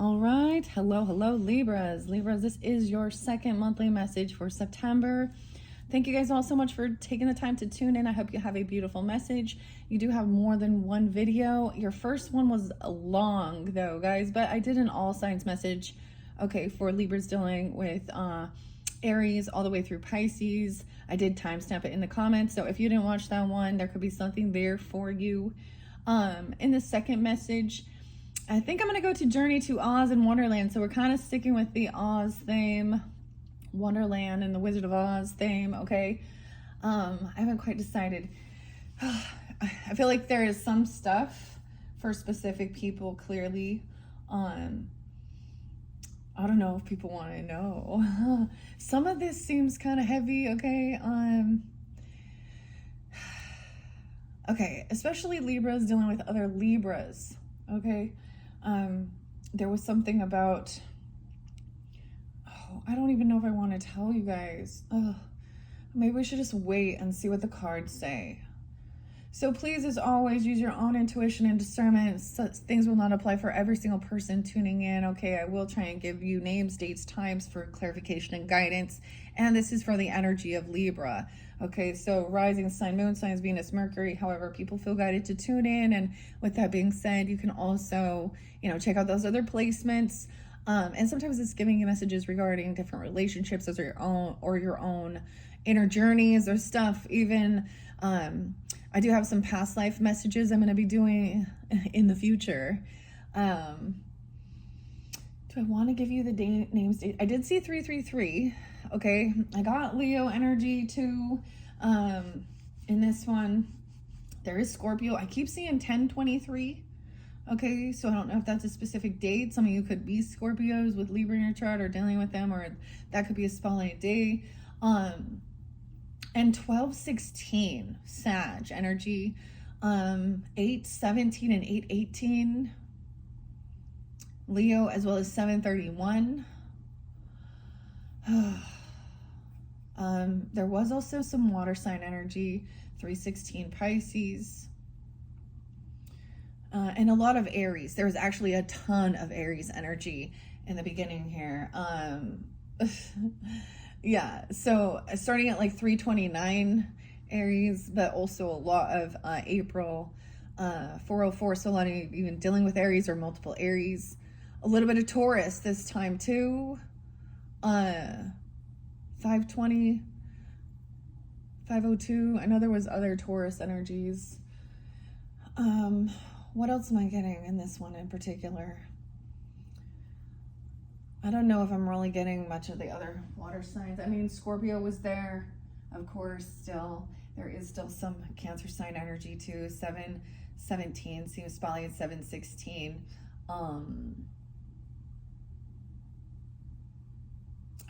All right. Hello, Libras. Libras, this is your second monthly message for September. Thank you guys all so much for taking the time to tune in. I hope you have a beautiful message. You do have more than one video. Your first one was long though, guys, but I did an all signs message, okay, for Libras dealing with Aries all the way through Pisces. I did timestamp it in the comments, so if you didn't watch that one, there could be something there for you. In the second message, I think I'm going to go to Journey to Oz and Wonderland. So we're kind of sticking with the Oz theme, Wonderland and the Wizard of Oz theme, okay? I haven't quite decided. I feel like there is some stuff for specific people, clearly. I don't know if people want to know. Some of this seems kind of heavy, okay? Okay, especially Libras dealing with other Libras, okay? There was something about, I don't even know if I want to tell you guys. Maybe we should just wait and see what the cards say. So please, as always, use your own intuition and discernment. Such things will not apply for every single person tuning in. Okay, I will try and give you names, dates, times for clarification and guidance. And this is for the energy of Libra. Okay, so rising sign, moon signs, Venus, Mercury. However, people feel guided to tune in. And with that being said, you can also, check out those other placements. And sometimes it's giving you messages regarding different relationships as your own inner journeys or stuff. Even I do have some past life messages I'm going to be doing in the future. Do I want to give you the names? I did see 333. Okay, I got Leo energy too. In this one, there is Scorpio. I keep seeing 1023. Okay, so I don't know if that's a specific date. Some of you could be Scorpios with Libra in your chart or dealing with them, or that could be a spotlight day. And 1216 Sag energy, 817 and 818 Leo, as well as 731. There was also some water sign energy, 316 Pisces, and a lot of Aries. There was actually a ton of Aries energy in the beginning here. Yeah, so starting at like 329 Aries, but also a lot of April 404. So a lot of you even dealing with Aries or multiple Aries. A little bit of Taurus this time too. 520, 502. I know there was other Taurus energies. What else am I getting in this one in particular? I don't know if I'm really getting much of the other water signs. I mean, Scorpio was there, of course, still. There is still some Cancer sign energy too. 717 seems spotlight at 716. I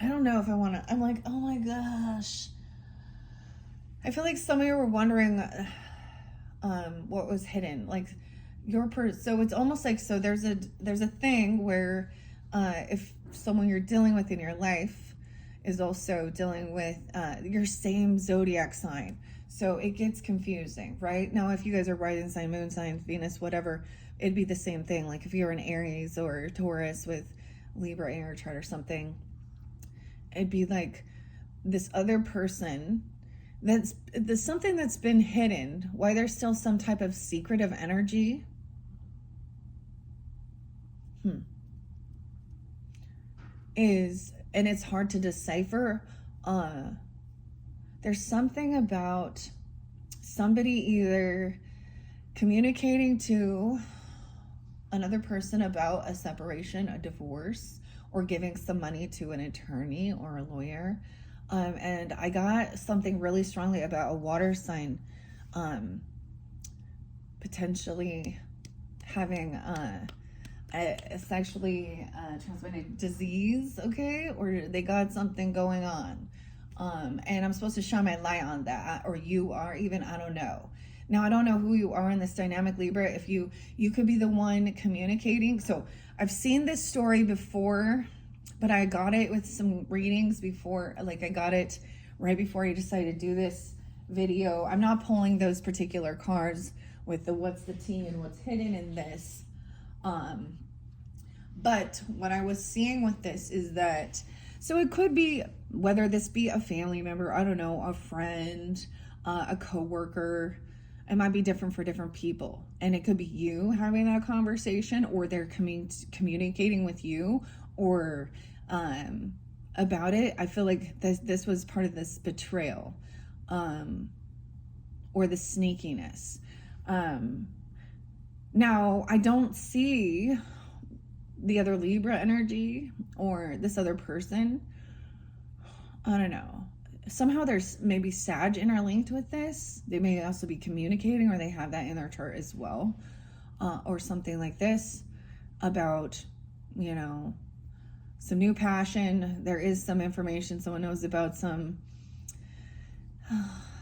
don't know if I want to, I'm like, oh my gosh. I feel like some of you were wondering what was hidden. Like so it's almost like, so there's a thing where if someone you're dealing with in your life is also dealing with your same zodiac sign, so it gets confusing, right? Now, if you guys are rising sign, moon sign, Venus, whatever, it'd be the same thing. Like if you're an Aries or Taurus with Libra in your chart or something, it'd be like this other person there's something that's been hidden, why there's still some type of secretive energy. And it's hard to decipher. There's something about somebody either communicating to another person about a separation, a divorce, or giving some money to an attorney or a lawyer. And I got something really strongly about a water sign potentially having a sexually transmitted disease, okay? Or they got something going on. And I'm supposed to shine my light on that, or you are even, I don't know. Now, I don't know who you are in this dynamic, Libra. If you could be the one communicating. So I've seen this story before, but I got it with some readings before, like I got it right before I decided to do this video. I'm not pulling those particular cards with the what's the tea and what's hidden in this. But what I was seeing with this is that, so it could be, whether this be a family member, I don't know, a friend, a coworker. It might be different for different people. And it could be you having that conversation, or they're communicating with you, or about it. I feel like this was part of this betrayal, or the sneakiness. Now, I don't see the other Libra energy or this other person. I don't know. Somehow there's maybe Sag interlinked with this. They may also be communicating, or they have that in their chart as well, or something like this about, you know, some new passion. There is some information someone knows about some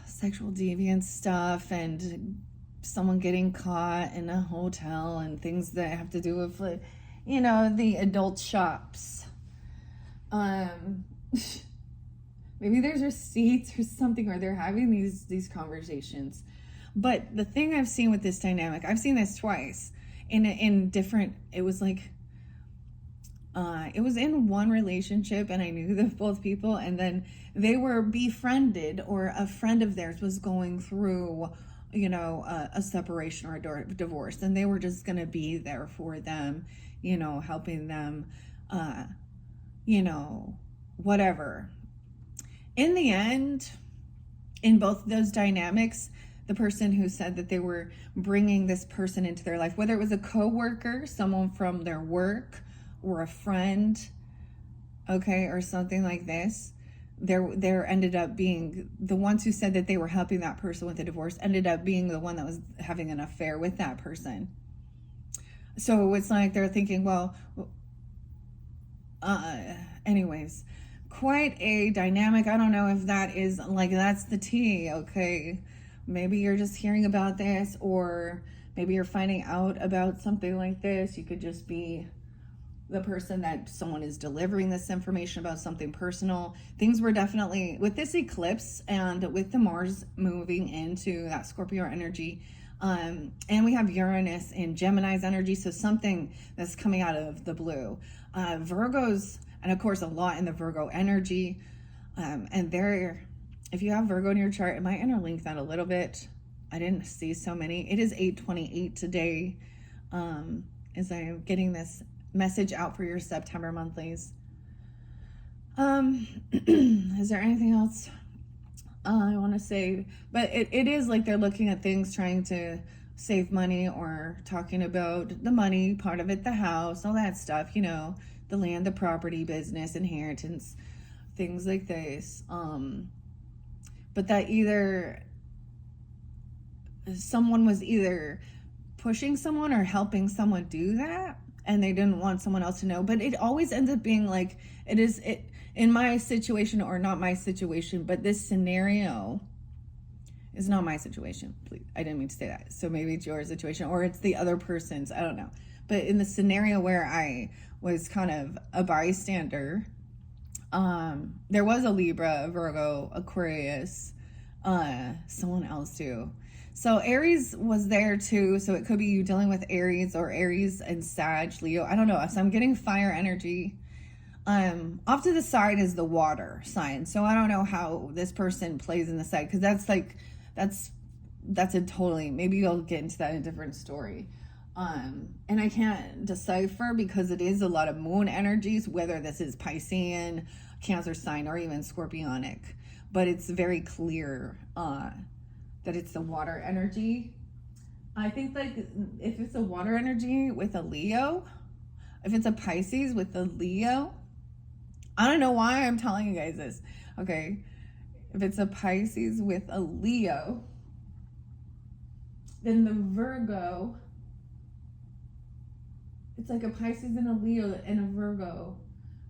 sexual deviant stuff, and someone getting caught in a hotel, and things that have to do with, like, you know, the adult shops. Maybe there's receipts or something, or they're having these conversations. But the thing I've seen with this dynamic, I've seen this twice in different, it was like, it was in one relationship, and I knew the both people, and then they were befriended, or a friend of theirs was going through, you know, a separation or a divorce, and they were just going to be there for them, you know, helping them, you know, whatever. In the end, in both those dynamics, the person who said that they were bringing this person into their life, whether it was a coworker, someone from their work, or a friend, okay, or something like this, there ended up being the ones who said that they were helping that person with the divorce ended up being the one that was having an affair with that person. So it's like they're thinking, well, anyways, quite a dynamic. I don't know if that is, like, that's the tea, okay? Maybe you're just hearing about this, or maybe you're finding out about something like this. You could just be the person that someone is delivering this information about, something personal. Things were definitely, with this eclipse and with the Mars moving into that Scorpio energy, and we have Uranus in Gemini's energy, so something that's coming out of the blue. Virgos, and of course a lot in the Virgo energy, and there, if you have Virgo in your chart, it might interlink that a little bit. I didn't see so many. It is 8:28 today, as I am getting this message out for your September monthlies. Is there anything else I want to say? But it is like they're looking at things, trying to save money, or talking about the money part of it, the house, all that stuff, you know, the land, the property, business, inheritance, things like this. But that either someone was either pushing someone or helping someone do that, and they didn't want someone else to know. But it always ends up being like, it in my situation, or not my situation, but this scenario is not my situation. Please, I didn't mean to say that. So maybe it's your situation, or it's the other person's, I don't know. But in the scenario where I was kind of a bystander, there was a Libra, Virgo, Aquarius, someone else too. So Aries was there too. So it could be you dealing with Aries, or Aries and Sag, Leo. I don't know. So I'm getting fire energy. Off to the side is the water sign. So I don't know how this person plays in the side, because that's like, that's a totally, maybe you'll get into that in a different story. And I can't decipher, because it is a lot of moon energies, whether this is Piscean, Cancer sign, or even Scorpionic, but it's very clear, that it's the water energy. I think, like, if it's a water energy with a Leo, if it's a Pisces with a Leo, I don't know why I'm telling you guys this, okay? If it's a Pisces with a Leo, then the Virgo, it's like a Pisces and a Leo and a Virgo,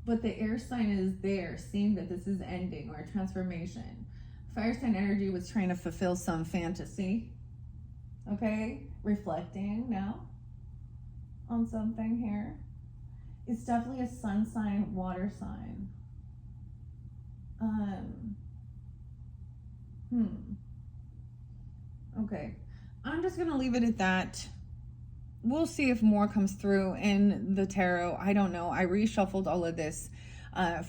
but the air sign is there, seeing that this is ending, or a transformation. Fire sign energy was trying to fulfill some fantasy, okay? Reflecting now on something here. It's definitely a sun sign, water sign. Okay. I'm just going to leave it at that. we'll see if more comes through in the tarot. I don't know. I reshuffled all of this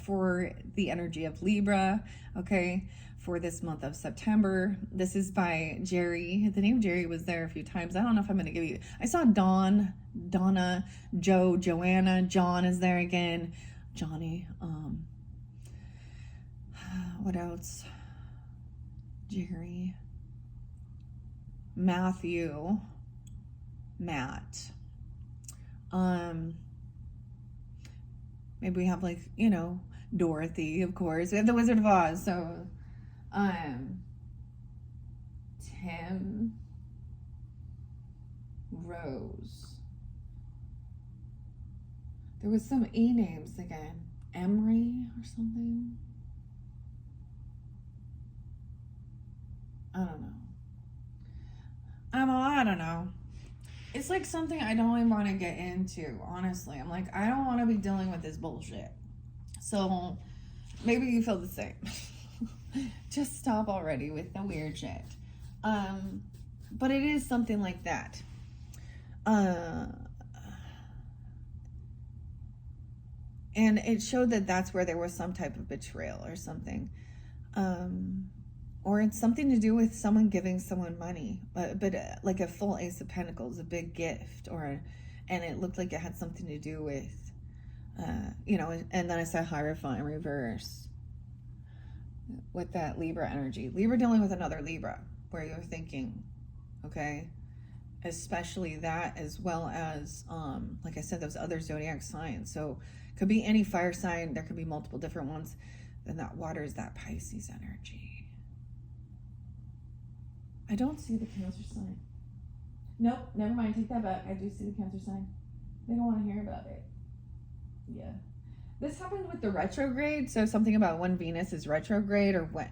for the energy of Libra, okay, for this month of September. This is by Jerry. The name Jerry was there a few times. I don't know if I'm going to give you... I saw Dawn, Donna, Joe, Joanna, John is there again, Johnny. What else? Jerry, Matthew, Matt. Maybe we have, like, you know, Dorothy, of course. We have the Wizard of Oz. So, Tim, Rose. There was some E names again. Emery or something. I don't know. I don't know. It's like something I don't even want to get into, honestly. I'm like, I don't want to be dealing with this bullshit. So maybe you feel the same. Just stop already with the weird shit. But it is something like that. And it showed that that's where there was some type of betrayal or something. Or it's something to do with someone giving someone money, but like a full Ace of Pentacles, a big gift, and it looked like it had something to do with, you know, and then I saw Hierophant in reverse with that Libra energy. Libra dealing with another Libra, where you're thinking, okay, especially that, as well as, like I said, those other zodiac signs. So it could be any fire sign. There could be multiple different ones. Then that water is that Pisces energy. I don't see the Cancer sign. Nope, never mind. Take that back. I do see the Cancer sign. They don't want to hear about it. Yeah. This happened with the retrograde. So something about when Venus is retrograde, or what.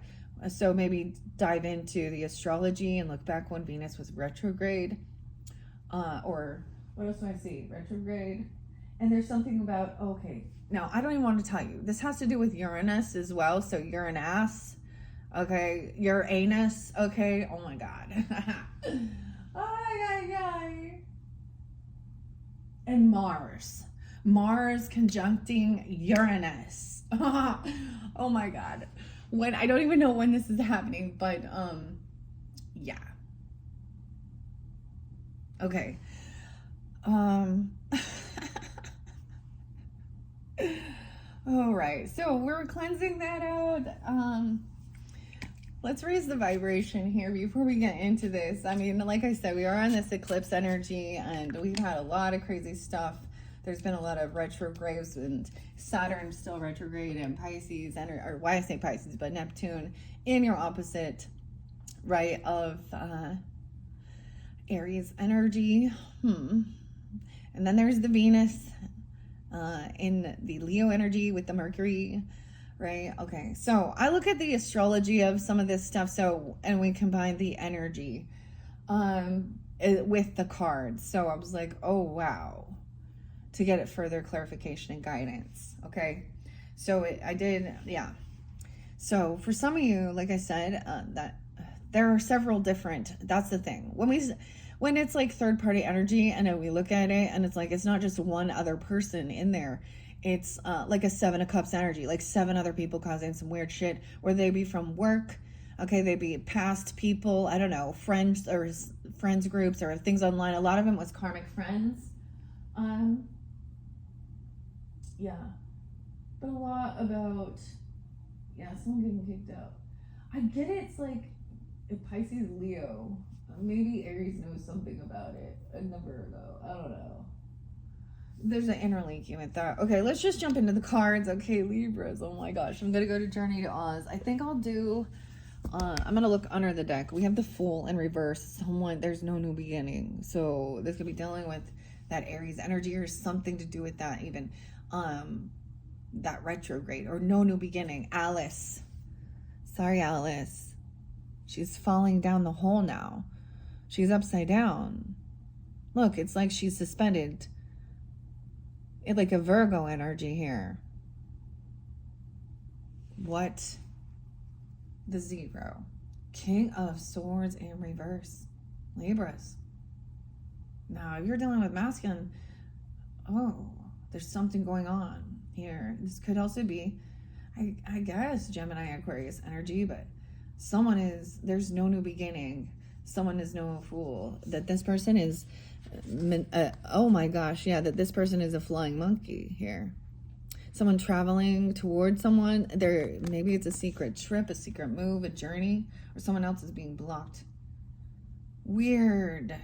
So maybe dive into the astrology and look back when Venus was retrograde. Or what else do I see? Retrograde. And there's something about, okay. Now, I don't even want to tell you. This has to do with Uranus as well. So Uranus. Okay, your anus, okay? Oh my God. Ay. And Mars. Mars conjuncting Uranus. Oh my God. When, I don't even know when this is happening, but yeah. Okay. All right, so we're cleansing that out. Let's raise the vibration here before we get into this. I mean, like I said, we are on this eclipse energy, and we've had a lot of crazy stuff. There's been a lot of retrogrades, and Saturn still retrograde, and Pisces, or why I say Pisces, but Neptune in your opposite, right, of Aries energy. And then there's the Venus in the Leo energy with the Mercury. Right. Okay. So I look at the astrology of some of this stuff. So, and we combine the energy, with the cards. So I was like, oh, wow, to get it further clarification and guidance. Okay. So I did. Yeah. So for some of you, like I said, that there are several different, that's the thing. When it's like third party energy, and then we look at it and it's like, it's not just one other person in there. It's like a 7 of Cups energy, like 7 other people causing some weird shit, or they be from work. Okay, they be past people, I don't know, friends or friends groups or things online. A lot of them was karmic friends. Yeah. But a lot about, someone getting kicked out. I get it, it's like if Pisces Leo, maybe Aries knows something about it. I never know. I don't know. There's an interlinking with that. Okay, let's just jump into the cards. Okay, Libras. Oh my gosh. I'm going to go to Journey to Oz. I think I'll do... I'm going to look under the deck. We have the Fool in reverse. There's no new beginning. So this could be dealing with that Aries energy or something to do with that even. That retrograde or no new beginning. Alice. Sorry, Alice. She's falling down the hole now. She's upside down. Look, it's like she's suspended. It's like a Virgo energy here. What? The 0. King of Swords in reverse. Libras. Now, if you're dealing with masculine, oh, there's something going on here. This could also be, I guess, Gemini, Aquarius energy, but there's no new beginning. Someone is no fool. That this person is, oh my gosh, yeah, that this person is a flying monkey here. Someone traveling towards someone. Maybe it's a secret trip, a secret move, a journey, or someone else is being blocked. Weird.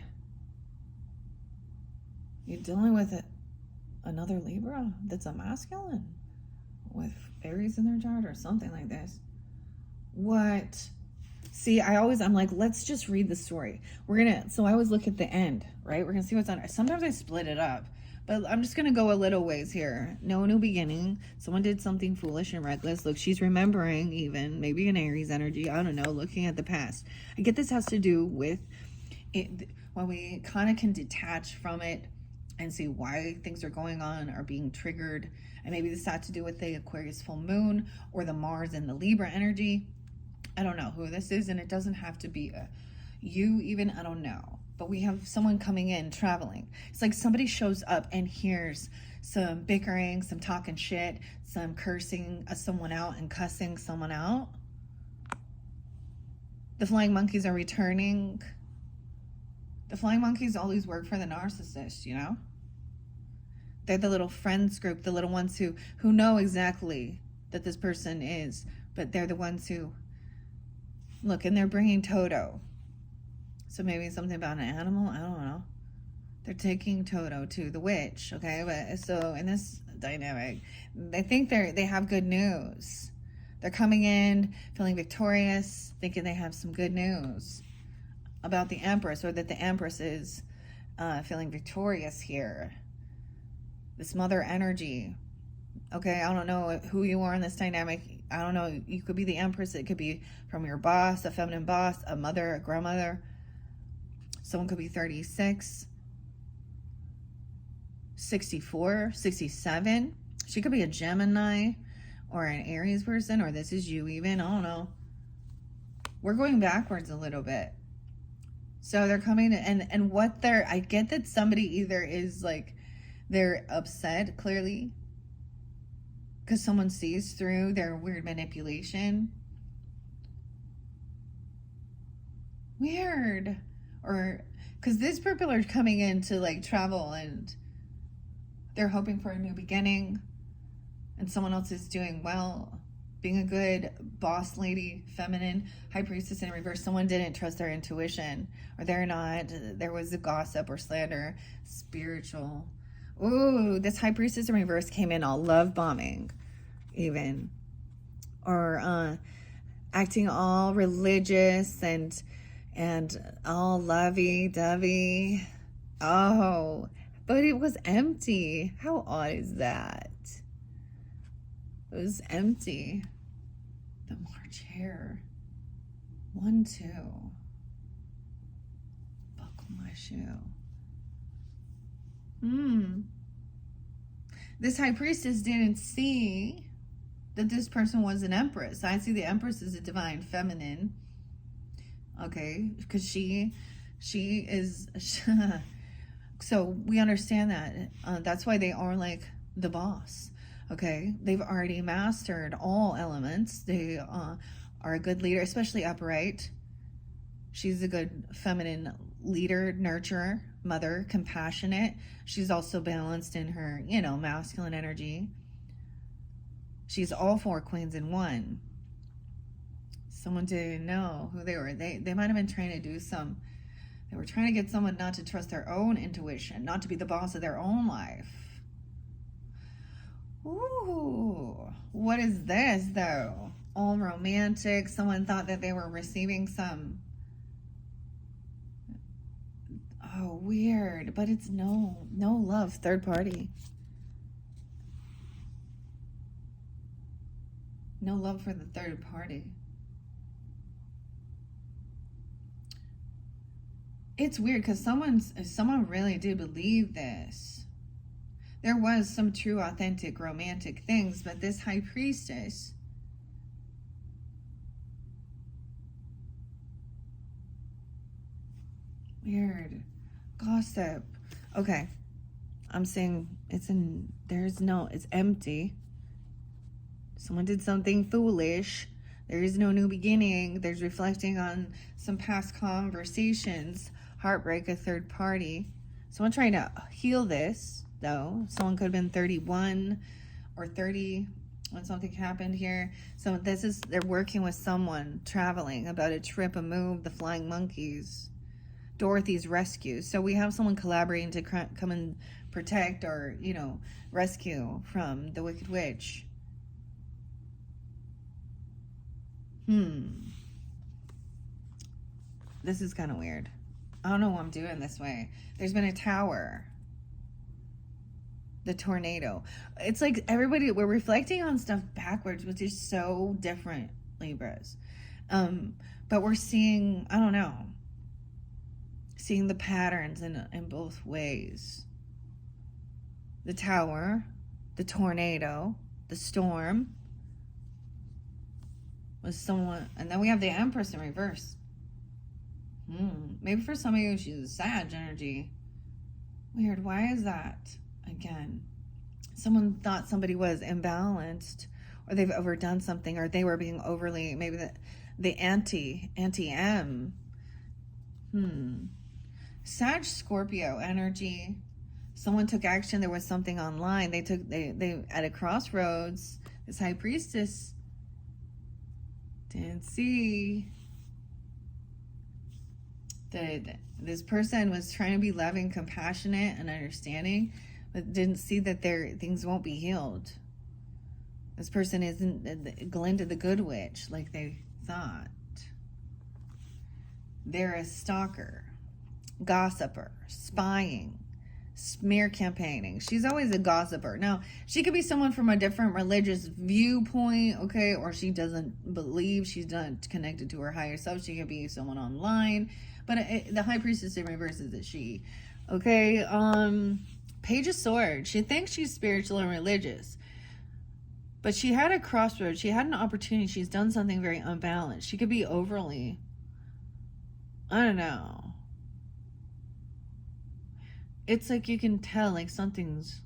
You're dealing with another Libra that's a masculine with Aries in their chart or something like this. What? See, I'm like, let's just read the story. So I always look at the end, right? We're gonna see what's on it. Sometimes I split it up, but I'm just gonna go a little ways here. No new beginning. Someone did something foolish and reckless. Look, she's remembering, even maybe an Aries energy. I don't know, looking at the past. I get this has to do with it when we kind of can detach from it and see why things are going on or being triggered. And maybe this had to do with the Aquarius full moon or the Mars and the Libra energy. I don't know who this is, and it doesn't have to be you even, I don't know. But we have someone coming in, traveling. It's like somebody shows up and hears some bickering, some talking shit, some cursing someone out and cussing someone out. The flying monkeys are returning. The flying monkeys always work for the narcissist, you know? They're the little friends group, the little ones who know exactly that this person is, but they're the ones who look, and they're bringing Toto. So maybe something about an animal, I don't know. They're taking Toto to the witch, okay? But so in this dynamic, they think they have good news. They're coming in feeling victorious, thinking they have some good news about the Empress, or that the Empress is feeling victorious here. This mother energy. Okay, I don't know who you are in this dynamic. I don't know. You could be the Empress. It could be from your boss, a feminine boss, a mother, a grandmother. Someone could be 36, 64, 67. She could be a Gemini or an Aries person, or this is you even. I don't know. We're going backwards a little bit. So they're coming and what I get that somebody either is like, they're upset, clearly, because someone sees through their weird manipulation. Weird. Or because these people are coming in to like travel and they're hoping for a new beginning, and someone else is doing well, being a good boss lady, feminine, high priestess in reverse. Someone didn't trust their intuition, or there was a gossip or slander, spiritual. Ooh, this high priestess in reverse came in all love bombing, even, or acting all religious and all lovey-dovey. Oh, but it was empty. How odd is that? It was empty. The March hare. 1, 2. Buckle my shoe. This high priestess didn't see that this person was an empress. I see the empress as a divine feminine. Okay, because she is. So we understand that. That's why they are like the boss. Okay, they've already mastered all elements. They are a good leader, especially upright. She's a good feminine leader, nurturer, mother, compassionate. She's also balanced in her, masculine energy. She's all 4 queens in one. Someone didn't know who they were. They might have been trying to do they were trying to get someone not to trust their own intuition, not to be the boss of their own life. Ooh, what is this though? All romantic. Someone thought that they were receiving some. Oh, weird. But it's no love, third party. No love for the third party. It's weird because someone really did believe this. There was some true, authentic, romantic things, but this high priestess, weird, gossip, Okay. I'm saying it's empty. Someone did something foolish. There is no new beginning. There's reflecting on some past conversations. Heartbreak, a third party. Someone trying to heal this, though. Someone could have been 31 or 30 when something happened here. So they're working with someone traveling about a trip, a move, the flying monkeys, Dorothy's rescue. So we have someone collaborating to come and protect or, rescue from the Wicked Witch. This is kind of weird. I don't know why I'm doing this way. There's been a tower. The tornado. It's like we're reflecting on stuff backwards, which is so different, Libras. But we're seeing, I don't know, seeing the patterns in both ways. The tower, the tornado, the storm was someone, and then we have the Empress in reverse. Maybe for some of you, she's a Sag energy. Weird. Why is that? Again, someone thought somebody was imbalanced, or they've overdone something, or they were being overly, maybe the anti-M. Sag Scorpio energy. Someone took action. There was something online. They at a crossroads. This High Priestess didn't see that this person was trying to be loving, compassionate, and understanding, but didn't see that things won't be healed. This person isn't Glinda the Good Witch like they thought. They're a stalker, gossiper, spying, smear campaigning. She's always a gossiper. Now, she could be someone from a different religious viewpoint, okay, or she doesn't believe, she's not connected to her higher self. She could be someone online, but the High Priestess in reverse is a she, okay. Page of Swords. She thinks she's spiritual and religious, but she had a crossroads. She had an opportunity. She's done something very unbalanced. She could be overly, I don't know. It's like you can tell, like something's,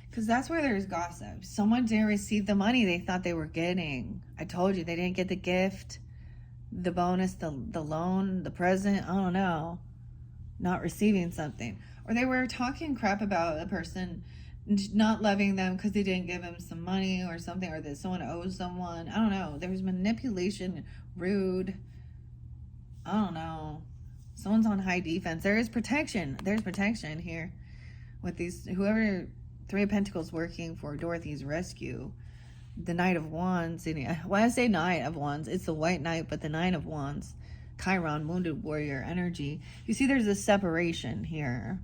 because that's where there's gossip. Someone didn't receive the money they thought they were getting. I told you, they didn't get the gift, the bonus, the loan, the present. I don't know. Not receiving something. Or they were talking crap about a person not loving them because they didn't give them some money or something, or that someone owes someone. I don't know. There was manipulation, rude. I don't know. Someone's on high defense. There is protection. There's protection here with these, whoever, Three of Pentacles working for Dorothy's rescue. The Knight of Wands. When I say Knight of Wands, it's the White Knight, but the Nine of Wands. Chiron, wounded warrior energy. You see there's a separation here.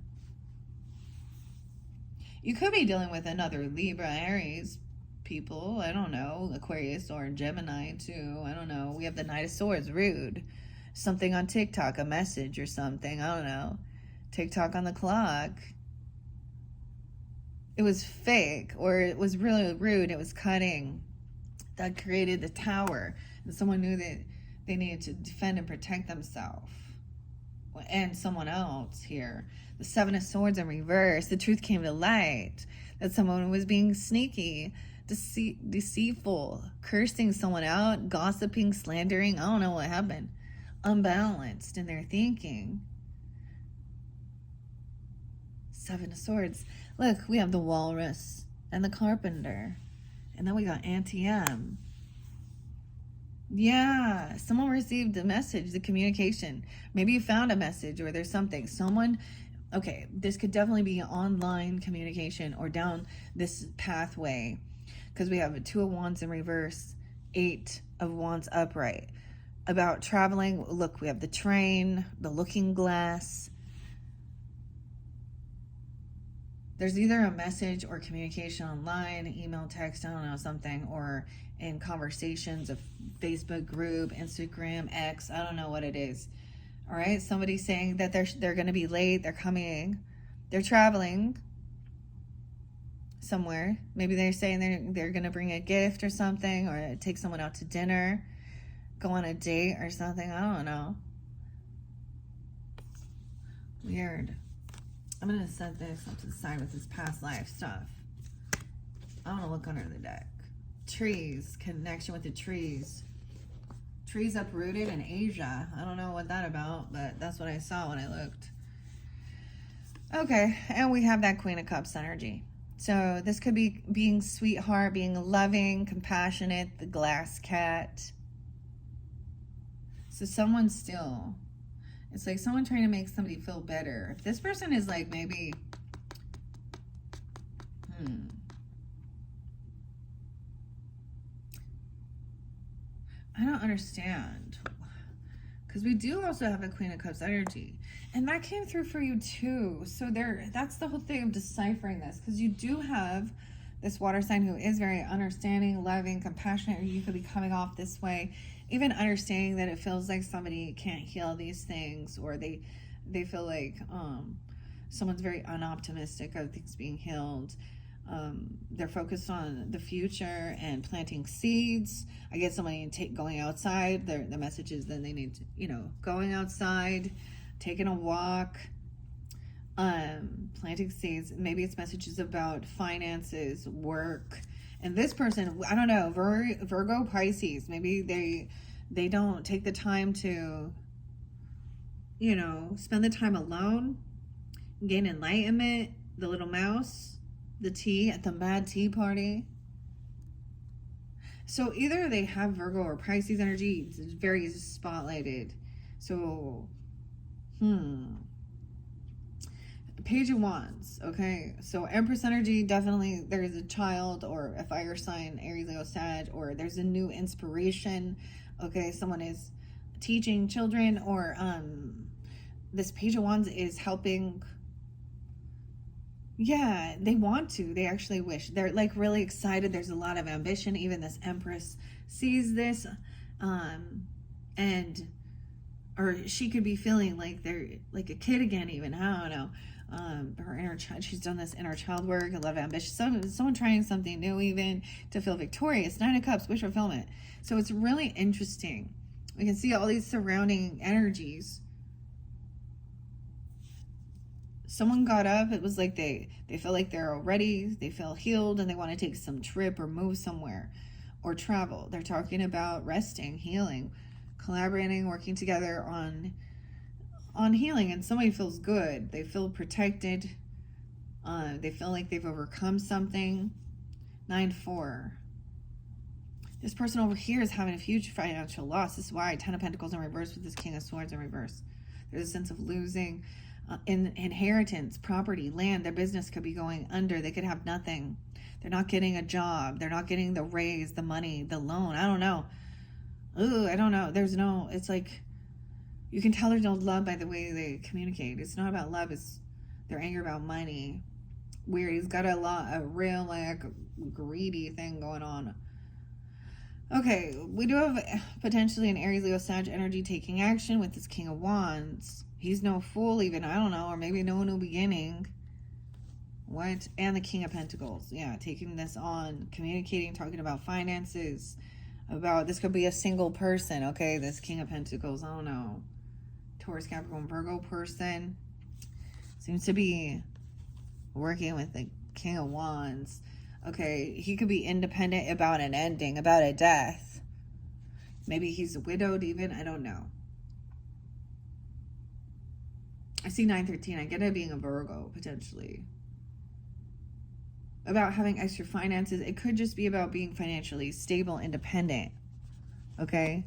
You could be dealing with another Libra, Aries people. I don't know. Aquarius or Gemini too. I don't know. We have the Knight of Swords, rude. Something on TikTok, a message or something. I don't know. TikTok on the clock. It was fake, or it was really rude. It was cutting. That created the tower. And someone knew that they needed to defend and protect themselves. And someone else here. The Seven of Swords in reverse. The truth came to light. That someone was being sneaky, deceitful, cursing someone out, gossiping, slandering. I don't know what happened. Unbalanced in their thinking. Seven of Swords. Look, we have the Walrus and the Carpenter. And then we got Anti-M. Yeah, someone received a message, the communication. Maybe you found a message, or there's something. Okay, this could definitely be online communication or down this pathway. Because we have a Two of Wands in reverse, Eight of Wands upright. About traveling, look, we have the train, the looking glass. There's either a message or communication online, email, text, I don't know, something, or in conversations, a Facebook group, Instagram, X, I don't know what it is. All right, somebody's saying that they're going to be late, they're coming, they're traveling somewhere. Maybe they're saying they're going to bring a gift or something, or take someone out to dinner, go on a date or something, I don't know. Weird. I'm going to set this up to the side with this past life stuff. I want to look under the deck. Trees, connection with the trees. Trees uprooted in Asia. I don't know what that's about, but that's what I saw when I looked. Okay, and we have that Queen of Cups energy. So this could be being sweetheart, being loving, compassionate, the glass cat. So someone still, it's like someone trying to make somebody feel better. If this person is like maybe, I don't understand. Because we do also have a Queen of Cups energy. And that came through for you too. So that's the whole thing of deciphering this. Because you do have this water sign who is very understanding, loving, compassionate. Or you could be coming off this way. Even understanding that it feels like somebody can't heal these things. Or they feel like someone's very unoptimistic of things being healed. They're focused on the future and planting seeds. I get somebody going outside. The message is then they need to, going outside, taking a walk, planting seeds. Maybe it's messages about finances, work. And this person, I don't know, Virgo, Pisces, maybe they don't take the time to, spend the time alone, gain enlightenment, the little mouse, the tea at the mad tea party. So either they have Virgo or Pisces energy. It's very spotlighted. So, Page of Wands. Okay. So Empress energy, definitely there is a child or a fire sign, Aries, Leo, Sag, or there's a new inspiration. Okay. Someone is teaching children, or this Page of Wands is helping. Yeah, they want to. They actually wish. They're like really excited. There's a lot of ambition. Even this Empress sees this, or she could be feeling like they're like a kid again. Even, I don't know. Her inner child. She's done this inner child work. A lot of ambition. Someone trying something new, even to feel victorious. 9 of Cups, wish fulfillment. So it's really interesting. We can see all these surrounding energies. Someone got up, it was like they feel like they're already, they feel healed, and they want to take some trip or move somewhere or travel. They're talking about resting, healing, collaborating, working together on healing, and somebody feels good. They feel protected. They feel like they've overcome something. 9-4. This person over here is having a huge financial loss. This is why 10 of Pentacles in reverse with this King of Swords in reverse. There's a sense of losing. Inheritance, property, land. Their business could be going under. They could have nothing. They're not getting a job. They're not getting the raise, the money, the loan. I don't know. Ooh, I don't know. It's like, you can tell there's no love by the way they communicate. It's not about love. It's their anger about money. Weird. He's got a real like greedy thing going on. Okay, we do have potentially an Aries, Leo, Sag energy taking action with this King of Wands. He's no fool even, I don't know, or maybe no new beginning. What? And the King of Pentacles. Yeah, taking this on, communicating, talking about finances, about, this could be a single person, okay? This King of Pentacles, I don't know. Taurus, Capricorn, Virgo person. Seems to be working with the King of Wands. Okay, he could be independent about an ending, about a death. Maybe he's widowed even, I don't know. I see 9-13. I get it being a Virgo, potentially. About having extra finances. It could just be about being financially stable, independent. Okay?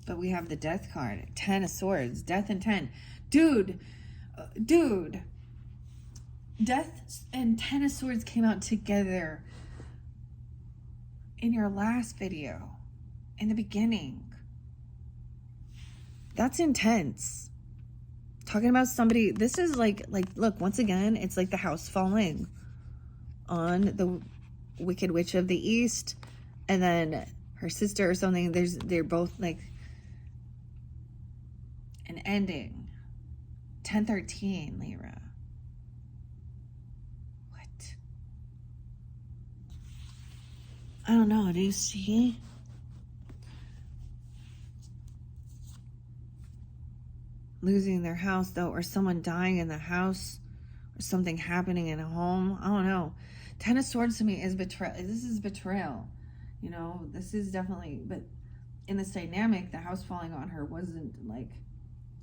But we have the Death card. 10 of Swords. Death and 10. Dude. Death and 10 of Swords came out together in your last video. In the beginning. That's intense. Talking about somebody, this is like look, once again, it's like the house falling on the Wicked Witch of the East, and then her sister or something. They're both like an ending. 10-13, Libra. What? I don't know. Do you see? losing their house, though, or someone dying in the house, or something happening in a home. I don't know. Ten of Swords to me is betrayal. This is betrayal. You know, this is definitely, but in this dynamic, the house falling on her wasn't like,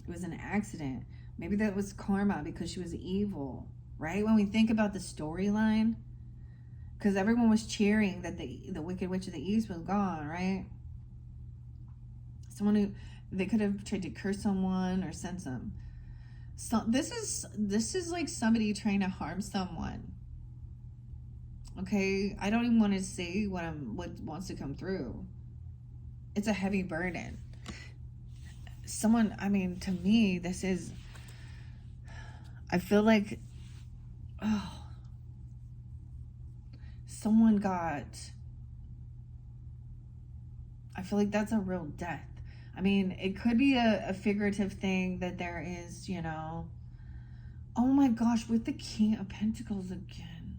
it was an accident. Maybe that was karma because she was evil, right? When we think about the storyline, because everyone was cheering that the Wicked Witch of the East was gone, right? Someone who, they could have tried to curse someone or send some. So this is like somebody trying to harm someone. Okay, I don't even want to say what wants to come through. It's a heavy burden. Someone, I mean, to me, this is, I feel like, oh, someone got, I feel like that's a real death. I mean, it could be a figurative thing that there is, you know. Oh my gosh, with the King of Pentacles again.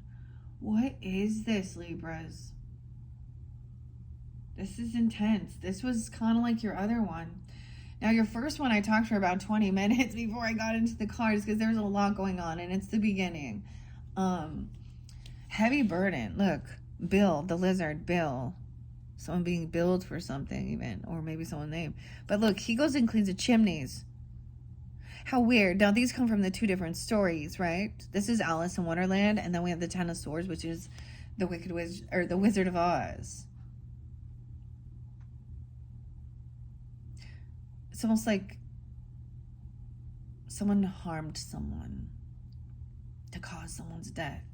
What is this, Libras? This is intense. This was kind of like your other one. Now, your first one, I talked for about 20 minutes before I got into the cards because there's a lot going on and it's the beginning. Heavy burden. Look, Bill, the lizard, Bill. Someone being billed for something even, or maybe someone named. But look, he goes and cleans the chimneys. How weird. Now, these come from the two different stories, right? This is Alice in Wonderland, and then we have the Ten of Swords, which is the Wicked Witch, or the Wizard of Oz. It's almost like someone harmed someone to cause someone's death.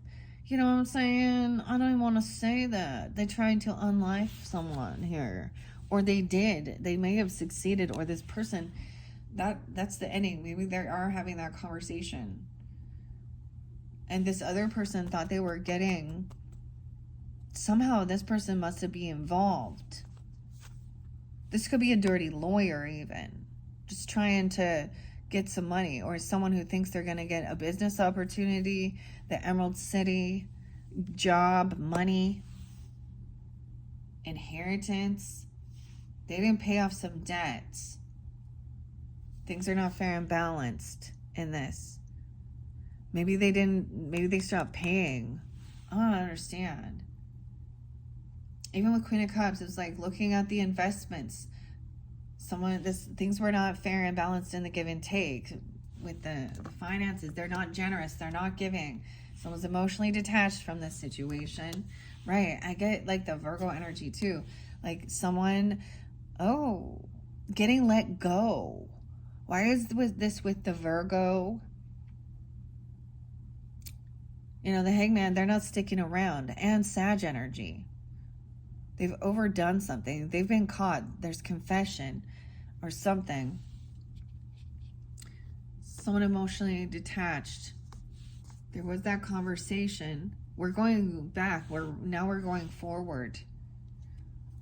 You know what I'm saying? I don't even want to say that. They tried to unlife someone here. Or they did. They may have succeeded. Or this person, that's the ending. Maybe they are having that conversation. And this other person thought they were getting... Somehow this person must have been involved. This could be a dirty lawyer even. Just trying to get some money, or someone who thinks they're going to get a business opportunity, the Emerald City, job, money, inheritance. They didn't pay off some debts. Things are not fair and balanced in this. Maybe they stopped paying. I don't understand. Even with Queen of Cups, it was like looking at the investments. Things were not fair and balanced in the give and take with the finances. They're not generous. They're not giving. Someone's emotionally detached from this situation, right? I get like the Virgo energy too. Like someone, getting let go. Why is this with the Virgo? You know, the Hangman, they're not sticking around. And Sag energy. They've overdone something. They've been caught. There's confession or something. Someone emotionally detached. There was that conversation. We're going back. Now we're going forward.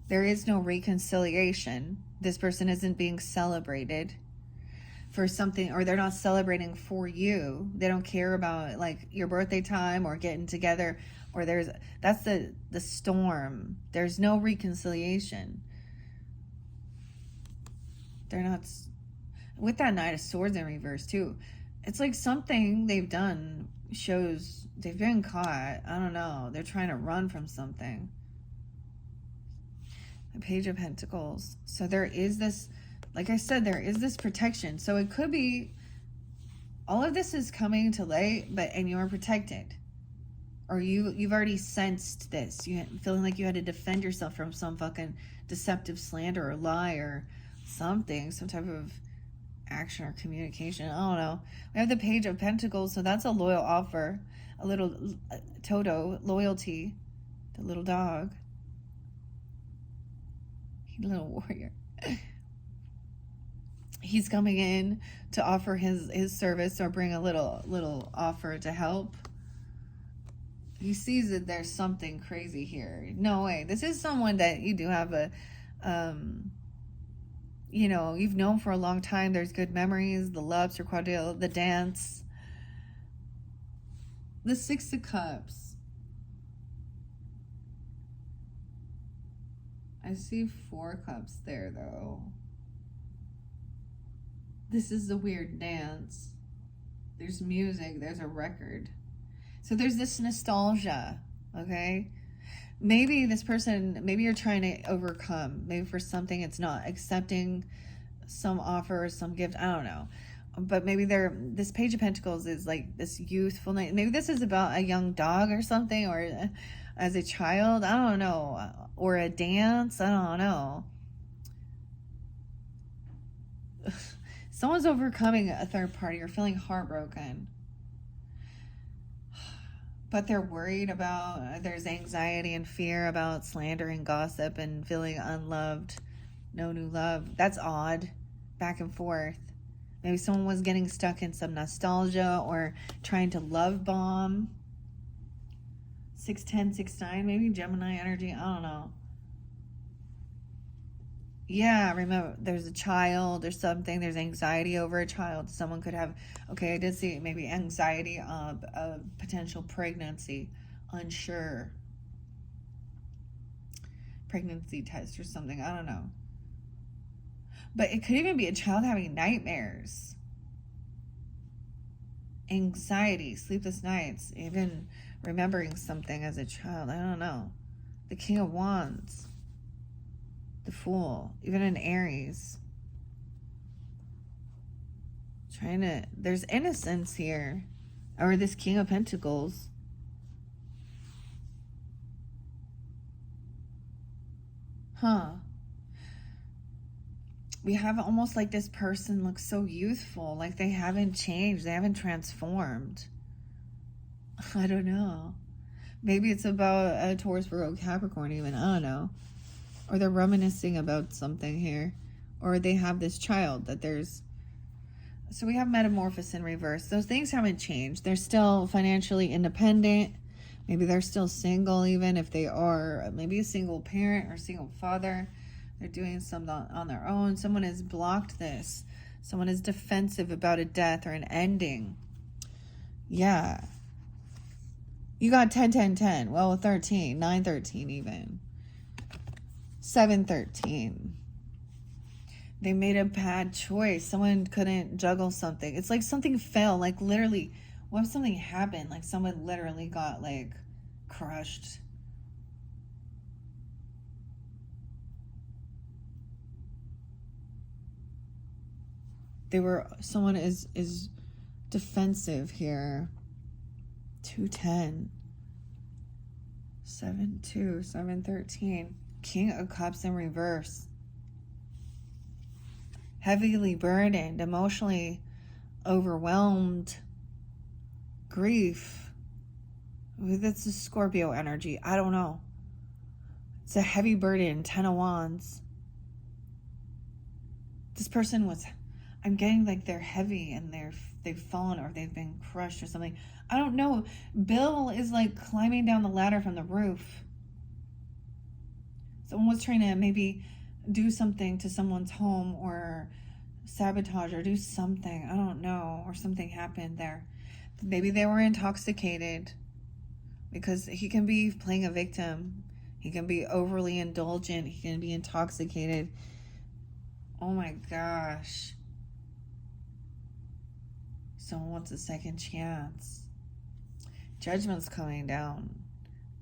There is no reconciliation. This person isn't being celebrated for something, or they're not celebrating for you. They don't care about like your birthday time or getting together, or that's the storm. There's no reconciliation. They're not, with that Knight of Swords in reverse too. It's like something they've done shows they've been caught. I don't know. They're trying to run from something. The Page of Pentacles. So there is this, like I said, there is this protection. So it could be all of this is coming to light, and you're protected. Or you've already sensed this. You feeling like you had to defend yourself from some fucking deceptive slander or lie or something, some type of action or communication. I don't know. We have the Page of Pentacles, so that's a loyal offer. A little Toto, loyalty. The little dog. Little warrior. He's coming in to offer his service or bring a little offer to help. He sees that there's something crazy here. No way. This is someone that you do have a, you've known for a long time. There's good memories, the loves or quadrille, the dance. The Six of Cups. I see 4 cups there, though. This is the weird dance. There's music, there's a record. So there's this nostalgia, okay? Maybe this person, maybe you're trying to overcome. Maybe for something it's not accepting some offer or some gift. I don't know. But maybe this Page of Pentacles is like this youthful night. Maybe this is about a young dog or something, or as a child. I don't know. Or a dance. I don't know. Someone's overcoming a third party or feeling heartbroken. But they're worried about, there's anxiety and fear about slander and gossip and feeling unloved. No new love. That's odd. Back and forth. Maybe someone was getting stuck in some nostalgia or trying to love bomb. 610, 69, maybe Gemini energy. I don't know. Yeah, remember, there's a child or something. There's anxiety over a child. Someone could have, okay, I did see maybe anxiety of a potential pregnancy, unsure. Pregnancy test or something. I don't know. But it could even be a child having nightmares. Anxiety, sleepless nights, even remembering something as a child. I don't know. The King of Wands. The Fool, even an Aries. There's innocence here. Or this King of Pentacles. Huh. We have almost like this person looks so youthful, like they haven't changed, they haven't transformed. I don't know. Maybe it's about a Taurus, Virgo, Capricorn even, I don't know. Or they're reminiscing about something here. Or they have this child that there's... So we have Metamorphosis in reverse. Those things haven't changed. They're still financially independent. Maybe they're still single even if they are. Maybe a single parent or single father. They're doing something on their own. Someone has blocked this. Someone is defensive about a death or an ending. Yeah. You got 10, 10, 10. Well, 13. 9, 13 even. 7, 13. They made a bad choice. Someone couldn't juggle something. It's like something fell. Like literally, what if something happened? Like someone literally got like crushed. Someone is defensive here. 210. 7, 2, 7, 13. King of Cups in reverse. Heavily burdened, emotionally overwhelmed, grief. That's a Scorpio energy. I don't know. It's a heavy burden, 10 of Wands. This person I'm getting like they're heavy and they've fallen or they've been crushed or something. I don't know. Bill is like climbing down the ladder from the roof. Someone was trying to maybe do something to someone's home or sabotage or do something. I don't know. Or something happened there. Maybe they were intoxicated because he can be playing a victim. He can be overly indulgent. He can be intoxicated. Oh my gosh. Someone wants a second chance. Judgment's coming down.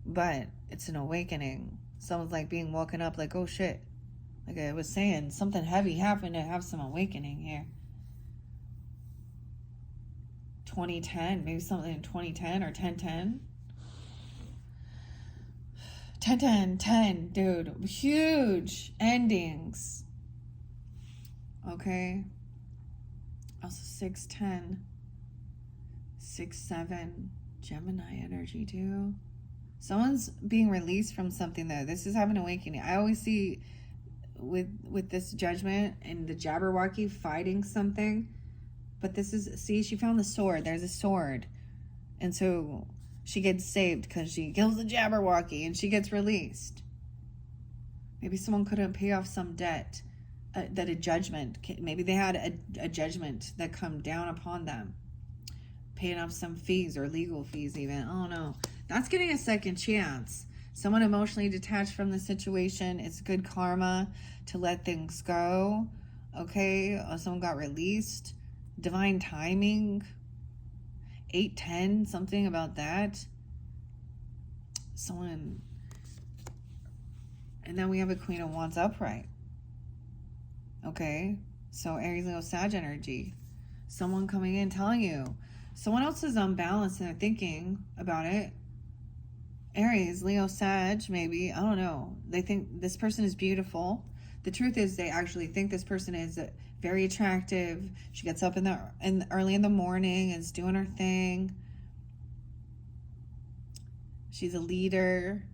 But it's an awakening. Someone's like being woken up like, oh shit. Like I was saying, something heavy happened to have some awakening here. 2010, maybe something in 2010 or 1010. 10, 10, dude. Huge endings. Okay. Also 610. 6, 7. Gemini energy too. Someone's being released from something though. This is having an awakening. I always see with this Judgment and the Jabberwocky fighting something. But this is, see, she found the sword. There's a sword. And so she gets saved because she kills the Jabberwocky and she gets released. Maybe someone couldn't pay off some debt. That a judgment, maybe they had a judgment that come down upon them. Paying off some fees or legal fees even. I don't know. That's getting a second chance. Someone emotionally detached from the situation. It's good karma to let things go. Okay, someone got released. Divine timing. 810, something about that. Someone. And then we have a Queen of Wands upright. Okay, so Aries, Leo, Sag energy. Someone coming in telling you. Someone else is unbalanced and they're thinking about it. Aries, Leo, Sag, maybe. I don't know. They think this person is beautiful. The truth is they actually think this person is very attractive. She gets up early in the morning and is doing her thing. She's a leader.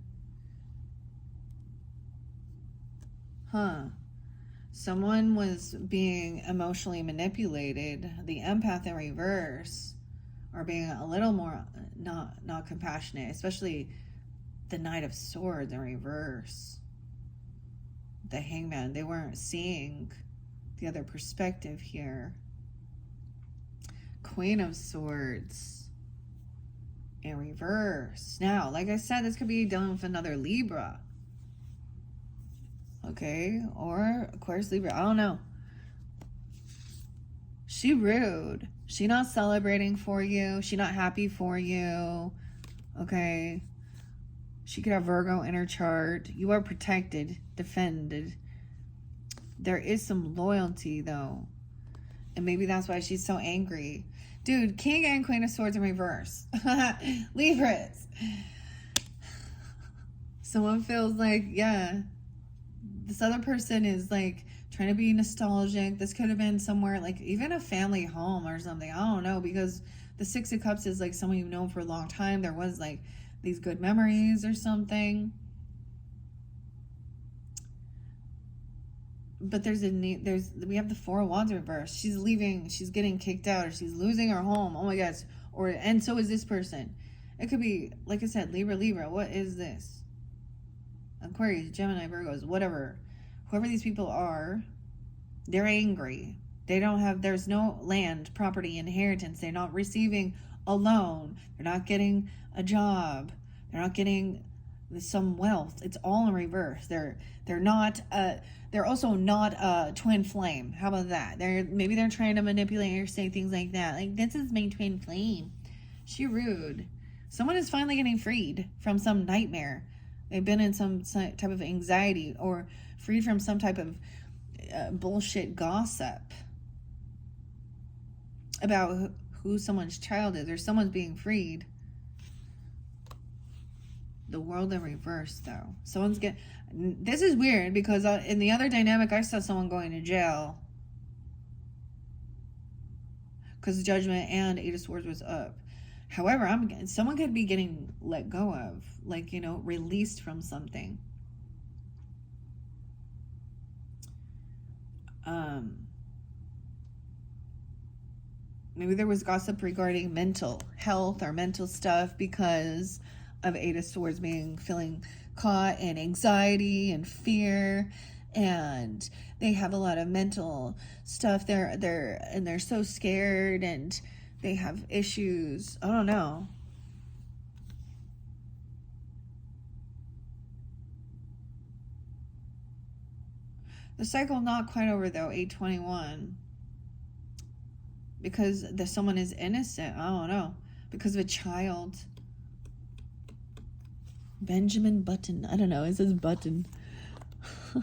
Someone was being emotionally manipulated. The empath in reverse are being a little more not compassionate, especially the Knight of Swords in reverse. The Hangman, they weren't seeing the other perspective here. Queen of Swords in reverse. Now, like I said, this could be dealing with another Libra. Okay, or Aquarius, Libra, I don't know. She rude. She not celebrating for you. She not happy for you. Okay. She could have Virgo in her chart. You are protected, defended. There is some loyalty though. And maybe that's why she's so angry. Dude, King and Queen of Swords in reverse. Libras. Someone feels like, yeah, this other person is like trying to be nostalgic. This could have been somewhere like even a family home or something. I don't know, because the Six of Cups is like someone you've known for a long time. There was like these good memories or something. But we have the Four of Wands reverse. She's leaving, she's getting kicked out, or she's losing her home. Oh my gosh. And so is this person. It could be, like I said, Libra. What is this? Aquarius, Gemini, Virgos, whatever. Whoever these people are, they're angry. There's no land, property, inheritance. They're not receiving a loan. They're not getting a job. They're not getting some wealth. It's all in reverse. They're also not a twin flame. How about that? Maybe they're trying to manipulate or say things like that. Like, this is my twin flame. She rude. Someone is finally getting freed from some nightmare. They've been in some type of anxiety or freed from some type of bullshit gossip about who someone's child is, or someone's being freed. The World in reverse, though. This is weird because in the other dynamic, I saw someone going to jail because Judgment and Eight of Swords was up. However, someone could be getting let go of, like, released from something. Maybe there was gossip regarding mental health or mental stuff because of Eight of Swords feeling caught in anxiety and fear, and they have a lot of mental stuff. They're so scared and they have issues. I don't know. The cycle not quite over though, 821. Because someone is innocent. I don't know. Because of a child. Benjamin Button. I don't know. It says Button. I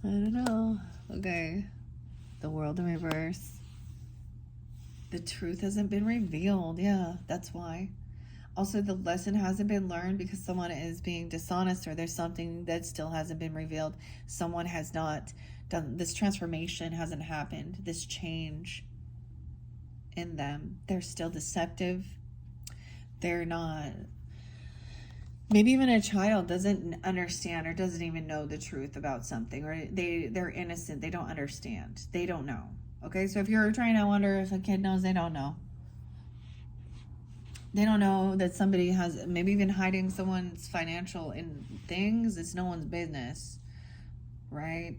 don't know. Okay. The World in reverse. The truth hasn't been revealed. Yeah, that's why. Also, the lesson hasn't been learned because someone is being dishonest, or there's something that still hasn't been revealed. Someone has not done, this transformation hasn't happened, this change in them. They're still deceptive. They're not, maybe even a child doesn't understand or doesn't even know the truth about something, or they're innocent. They don't understand. They don't know. Okay, so if you're trying to wonder if a kid knows, they don't know. They don't know that somebody has, maybe even hiding someone's financial in things. It's no one's business, right?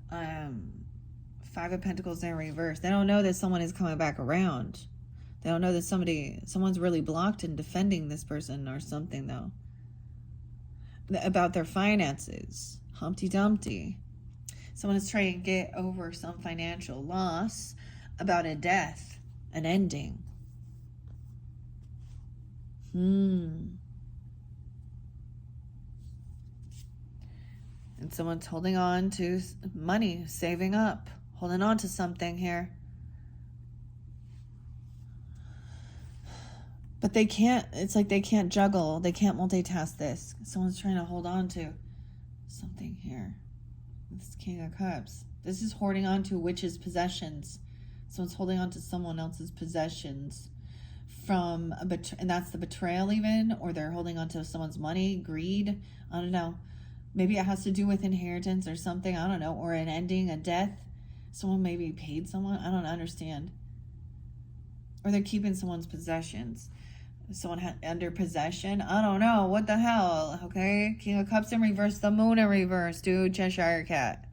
Five of Pentacles in reverse. They don't know that someone is coming back around. They don't know that someone's really blocked and defending this person or something, though. About their finances. Humpty Dumpty. Someone is trying to get over some financial loss about a death, an ending. And someone's holding on to money, saving up, holding on to something here. But they can't, it's like they can't juggle, they can't multitask this. Someone's trying to hold on to something here. This King of Cups. This is holding on to witch's possessions. Someone's holding on to someone else's possessions from and that's the betrayal even, or they're holding on to someone's money, greed. I don't know. Maybe it has to do with inheritance or something. I don't know. Or an ending, a death. Someone maybe paid someone. I don't understand. Or they're keeping someone's possessions. Someone under possession. I don't know. What the hell? Okay. King of Cups in reverse. The Moon in reverse, dude. Cheshire Cat.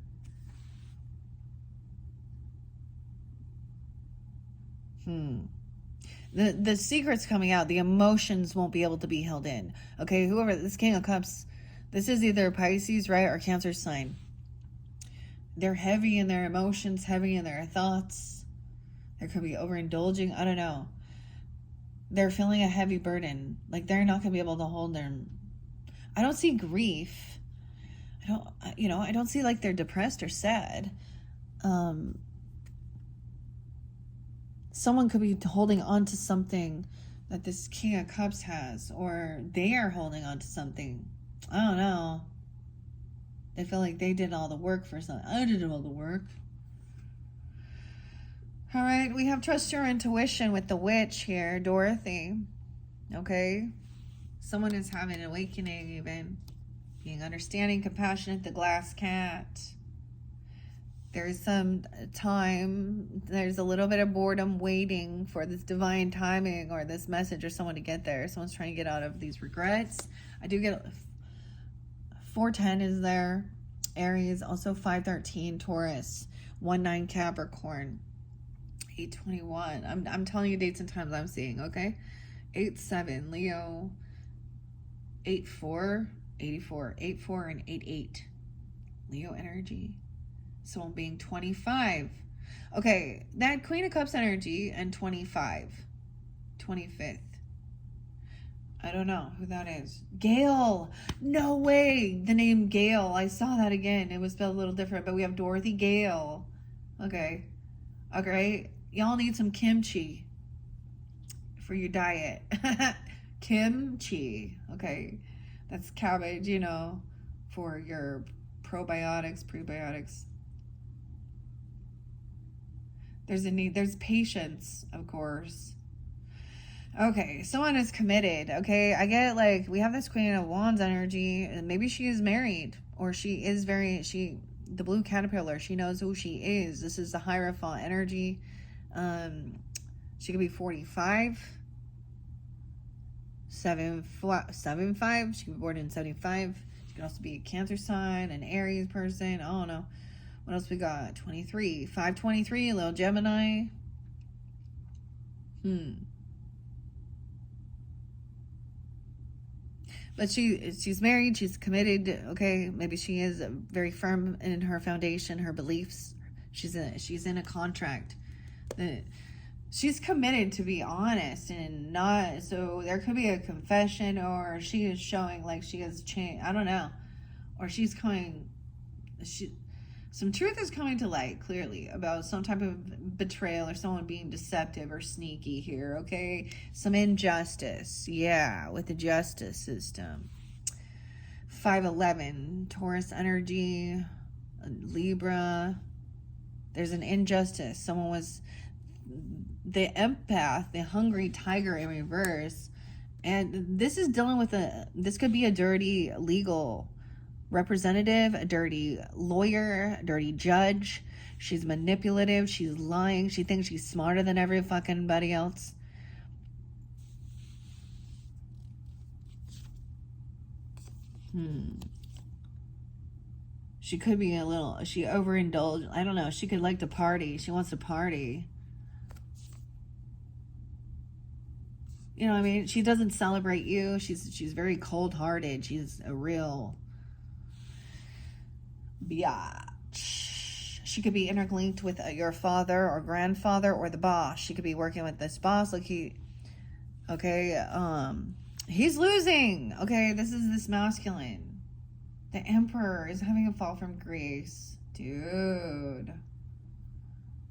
The secret's coming out. The emotions won't be able to be held in. Okay. Whoever this King of Cups, this is either Pisces, right, or Cancer sign. They're heavy in their emotions, heavy in their thoughts. There could be overindulging. I don't know. They're feeling a heavy burden. Like they're not going to be able to hold their... I don't see grief. I don't see like they're depressed or sad. Someone could be holding on to something that this King of Cups has, or they are holding on to something. I don't know. They feel like they did all the work for something. I did all the work. All right, we have trust your intuition with the witch here, Dorothy. Okay? Someone is having an awakening even. Being understanding, compassionate, the glass cat. There's some time, there's a little bit of boredom waiting for this divine timing or this message or someone to get there. Someone's trying to get out of these regrets. I do get 410 is there. Aries, also 513, Taurus, 19 Capricorn. 821. I'm telling you dates and times I'm seeing, okay? 87 Leo, 84, 84, 84, and 88 Leo energy. Someone being 25. Okay, that Queen of Cups energy and 25, 25th. I don't know who that is. Gail. No way. The name Gail. I saw that again. It was spelled a little different, but we have Dorothy Gale. Okay. Okay. Y'all need some kimchi for your diet. Kimchi. Okay. That's cabbage, for your probiotics, prebiotics. There's a need. There's patience, of course. Okay. Someone is committed. Okay. I get we have this Queen of Wands energy, and maybe she is married, or she is the blue caterpillar. She knows who she is. This is the Hierophant energy. She could be 45, 75. She could be born in 75. She could also be a Cancer sign, an Aries person. I don't know. What else we got? 23, 523, little Gemini. But she's married. She's committed. Okay, maybe she is very firm in her foundation, her beliefs. She's in a contract. She's committed to be honest and not, so there could be a confession, or she is showing like she has changed. I don't know. Or some truth is coming to light clearly about some type of betrayal or someone being deceptive or sneaky here. Okay. Some injustice. Yeah. With the justice system. 511 Taurus energy, Libra. There's an injustice. Someone was the empath, the hungry tiger in reverse. And this is dealing with this could be a dirty legal representative, a dirty lawyer, a dirty judge. She's manipulative. She's lying. She thinks she's smarter than every fucking buddy else. She could be she overindulged. I don't know. She could like to party. She wants to party. You know what I mean? She doesn't celebrate you. She's very cold-hearted. She's a real biatch. She could be interlinked with your father or grandfather or the boss. She could be working with this boss. Like he's losing. Okay, this is this masculine. The Emperor is having a fall from grace. Dude.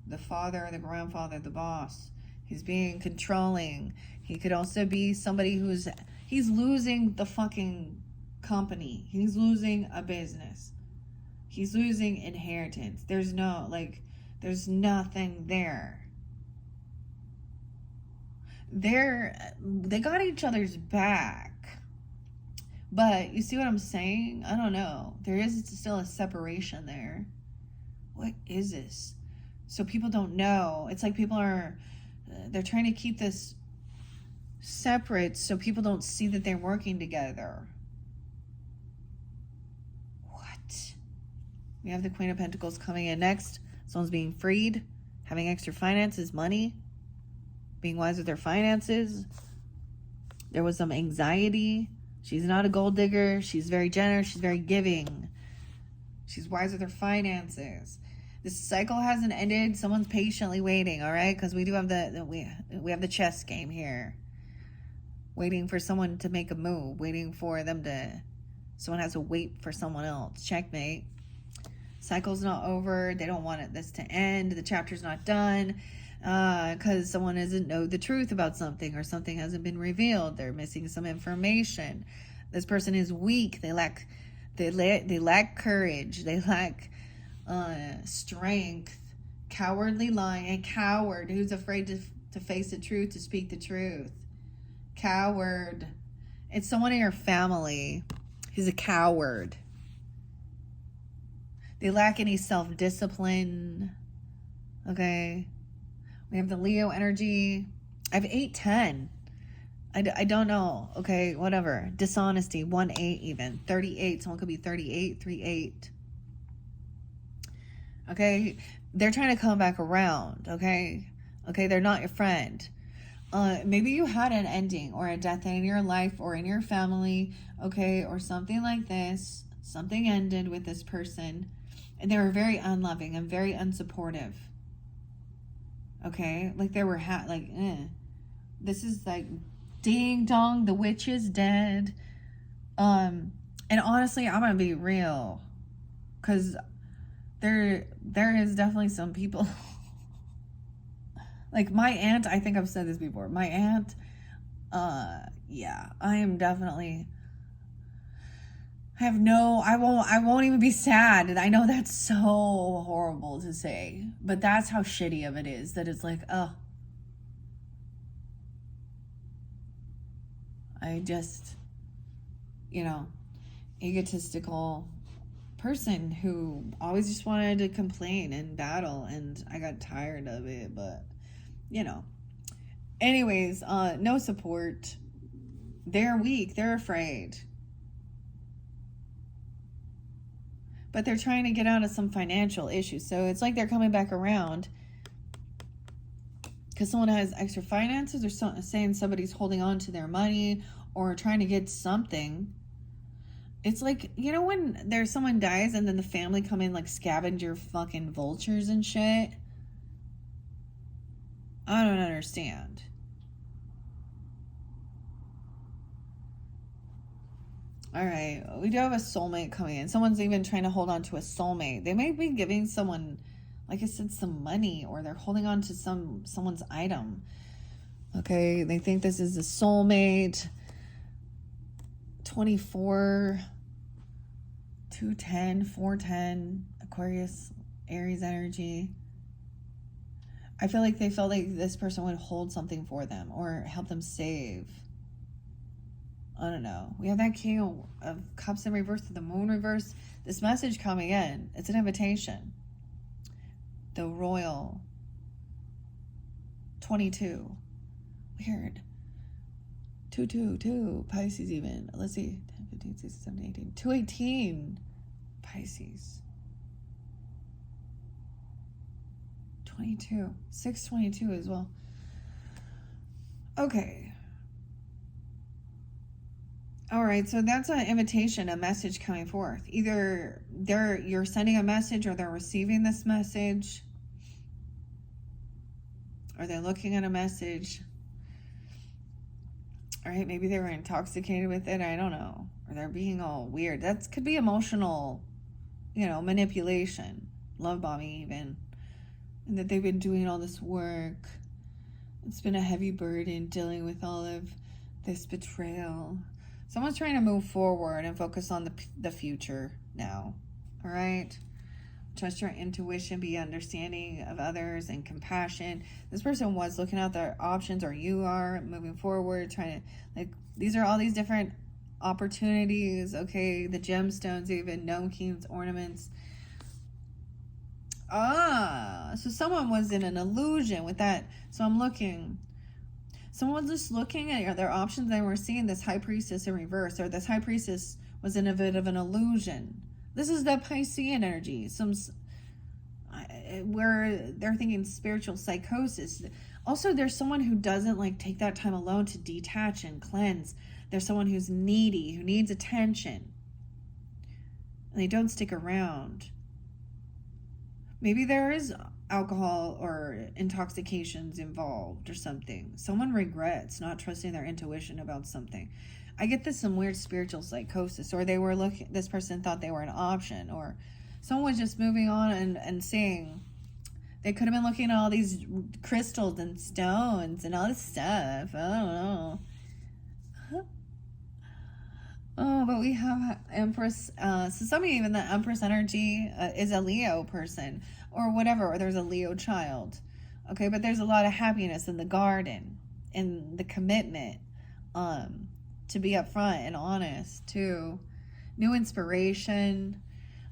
The father, the grandfather, the boss. He's being controlling. He could also be somebody he's losing the fucking company. He's losing a business. He's losing inheritance. There's nothing there. They got each other's back. But you see what I'm saying? I don't know. There is still a separation there. What is this? So people don't know. It's like they're trying to keep this separate so people don't see that they're working together. What? We have the Queen of Pentacles coming in next. Someone's being freed, having extra finances, money, being wise with their finances. There was some anxiety. She's not a gold digger. She's very generous. She's very giving. She's wise with her finances. This cycle hasn't ended. Someone's patiently waiting, all right? Because we do have we have the chess game here. Waiting for someone to make a move. Waiting for someone has to wait for someone else. Checkmate. Cycle's not over. They don't want this to end. The chapter's not done. Because someone doesn't know the truth about something or something hasn't been revealed. They're missing some information. This person is weak. They lack courage. They lack strength. Cowardly lying. A coward who's afraid to face the truth, to speak the truth. Coward. It's someone in your family who's a coward. They lack any self-discipline. Okay. We have the Leo energy. I have 8-10. I don't know. Okay, whatever. Dishonesty. 1-8 even. 38. Someone could be 38. 3-8. Okay. They're trying to come back around. Okay. Okay. They're not your friend. Maybe you had an ending or a death in your life or in your family. Okay. Or something like this. Something ended with this person. And they were very unloving and very unsupportive. Okay, like they were This is like ding dong, the witch is dead. And honestly, I'm gonna be real, because there is definitely some people like my aunt. I think I've said this before. My aunt, yeah, I am definitely. I won't even be sad. And I know that's so horrible to say, but that's how shitty of it is, that it's like, oh, I just, egotistical person who always just wanted to complain and battle, and I got tired of it, but, anyways, no support. They're weak. They're afraid. But they're trying to get out of some financial issues. So it's like they're coming back around because someone has extra finances, or saying somebody's holding on to their money or trying to get something. It's like, when there's someone dies and then the family come in like scavenger fucking vultures and shit. I don't understand. All right, we do have a soulmate coming in. Someone's even trying to hold on to a soulmate. They may be giving someone, like I said, some money, or they're holding on to someone's item. Okay, they think this is a soulmate. 24, 210, 410, Aquarius, Aries energy. I feel like they felt like this person would hold something for them or help them save. I don't know. We have that King of Cups in reverse, the Moon reverse. This message coming in, it's an invitation. The Royal. 22. Weird. 222. Pisces even. Let's see. 10, 15, 16, 17, 18. 218. Pisces. 22. 622 as well. Okay. All right, so that's an invitation, a message coming forth. Either you're sending a message, or they're receiving this message, or they're looking at a message. All right, maybe they were intoxicated with it. I don't know, or they're being all weird. That could be emotional, manipulation, love bombing, even, and that they've been doing all this work. It's been a heavy burden dealing with all of this betrayal. Someone's trying to move forward and focus on the future now. All right? Trust your intuition, be understanding of others, and compassion. This person was looking at their options, or you are moving forward, trying to, these are all these different opportunities, okay? The gemstones, even gnome keys, ornaments. So someone was in an illusion with that. So I'm looking. Someone's just looking at their options. They were seeing this high priestess in reverse, or this high priestess was in a bit of an illusion. This is the Piscean energy. Where they're thinking spiritual psychosis. Also, there's someone who doesn't take that time alone to detach and cleanse. There's someone who's needy, who needs attention, and they don't stick around. Maybe there is alcohol or intoxications involved or something. Someone regrets not trusting their intuition about something. I get this some weird spiritual psychosis, or this person thought they were an option, or someone was just moving on and seeing. They could have been looking at all these crystals and stones and all this stuff. I don't know. Oh, but we have Empress. So somebody, even the Empress energy is a Leo person or whatever, or there's a Leo child. Okay, but there's a lot of happiness in the garden, in the commitment, to be upfront and honest too. New inspiration,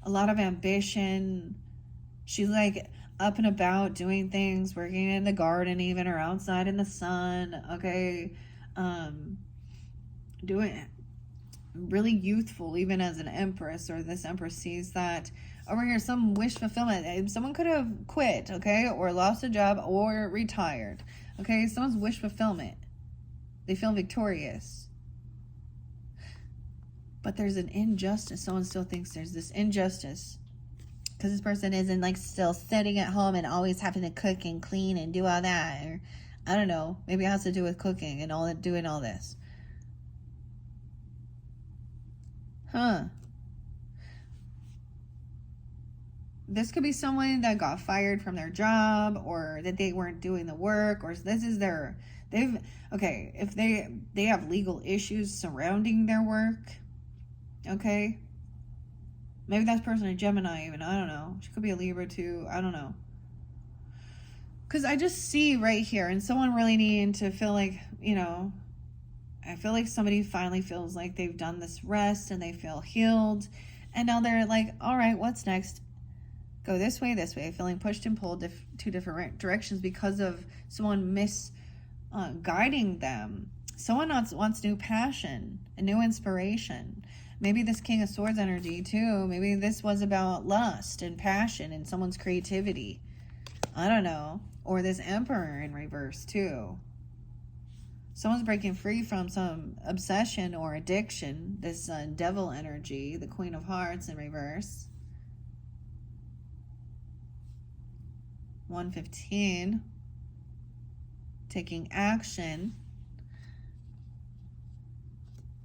a lot of ambition. She's up and about doing things, working in the garden even, or outside in the sun. Okay, doing really youthful, even as an empress, or this empress sees that over here, some wish fulfillment. Someone could have quit, okay, or lost a job, or retired. Okay, someone's wish fulfillment. They feel victorious. But there's an injustice. Someone still thinks there's this injustice, because this person isn't still sitting at home and always having to cook and clean and do all that. Or I don't know, maybe it has to do with cooking and doing all this. This could be someone that got fired from their job, or that they weren't doing the work, or this is if they have legal issues surrounding their work, okay? Maybe that person a Gemini even, I don't know. She could be a Libra too, I don't know. Because I just see right here, and someone really needing to feel I feel like somebody finally feels like they've done this rest and they feel healed. And now they're all right, what's next? Go this way, feeling pushed and pulled two different directions because of someone guiding them. Someone wants new passion and new inspiration. Maybe this King of Swords energy too. Maybe this was about lust and passion and someone's creativity. I don't know. Or this Emperor in reverse too. Someone's breaking free from some obsession or addiction. This devil energy, the Queen of Hearts in reverse. 115. Taking action.